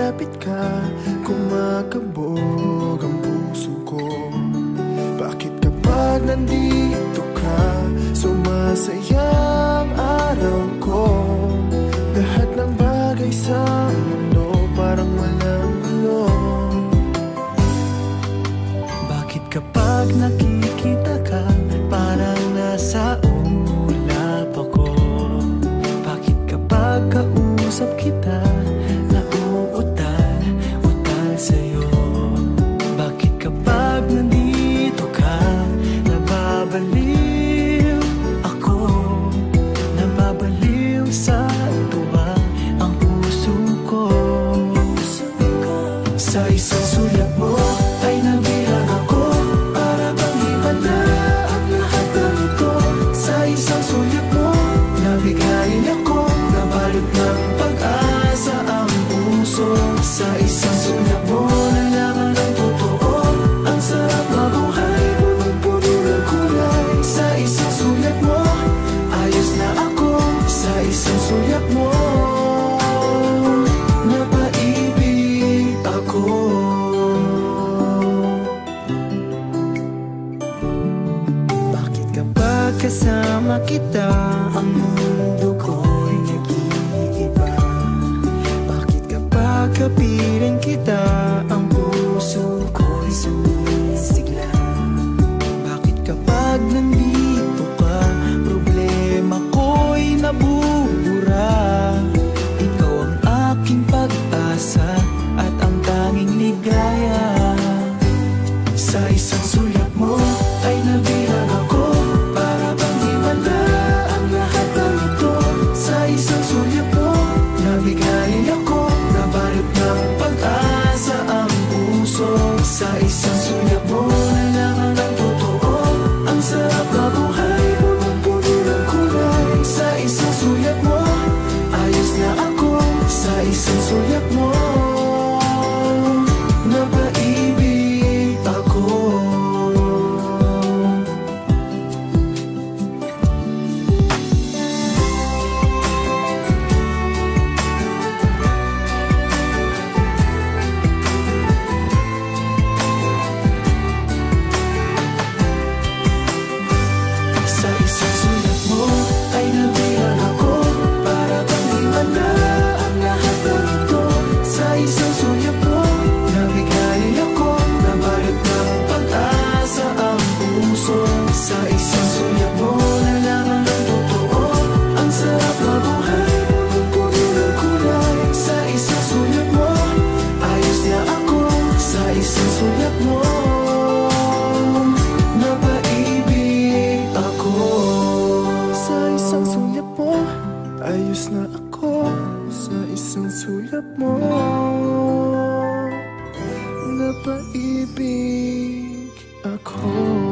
malapit ka, kumakabog ang puso ko. Bakit kapag nandito ka, sumasaya ang araw ko? Lahat ng bagay sa mundo parang walang gulo. Bakit kapag nakikita ka, parang nasa ulap ako? Bakit kapag kausap kita, nauutal sa'yo? Bakit kapag nandito ka, nababaliw ako? Nababaliw sa tuwa ang puso ko. Sa isang sulat mo ay nabihag ako, para bang himala ang lahat ng ito. Sa isang sulat mo, nabigayin ako, nabalot ng pag-asa ang puso. Sa isang sulat mo, nalaman ang totoo, ang sarap mabuhay, punong-puno ng kulay. Sa isang sulat mo, ayos na ako. Sa isang sulat mo, napaibig ako. Bakit kapag kasama kita, ang mundo ko'y nag-iiba? Bakit kapag kapiling kita, ang puso ko'y sumisigla? Bakit kapag nandito ka, problema ko'y nabubura? Ikaw ang aking pag-asa at ang tanging ligaya. Sa isang sulat mo ay nabihag ako, para bang himala ang lahat ng ito. Sa isang sulat mo, nabigayin ako, nabalot ng pag-asa ang puso. Sa isang sulat mo, nalaman ang totoo, ang sarap mabuhay, punong-puno ng kulay. Sa isang sulat mo, ayos na ako. Sa isang sulat mo, napaibig ako. Sa isang sulat mo ay nabihag ako, para bang himala ang lahat ng ito. Sa isang sulat mo, nabigayin ako, nabalot ng pag-asa ang puso. Sa isang sulat mo, nalaman ang totoo, ang sarap mabuhay, punong-puno ng kulay. Sa isang sulat mo, ayos na ako. Sa isang sulat mo, napaibig ako. Sa isang sulat mo, ayos na ako. Sa isang sulat mo, napaibig ako.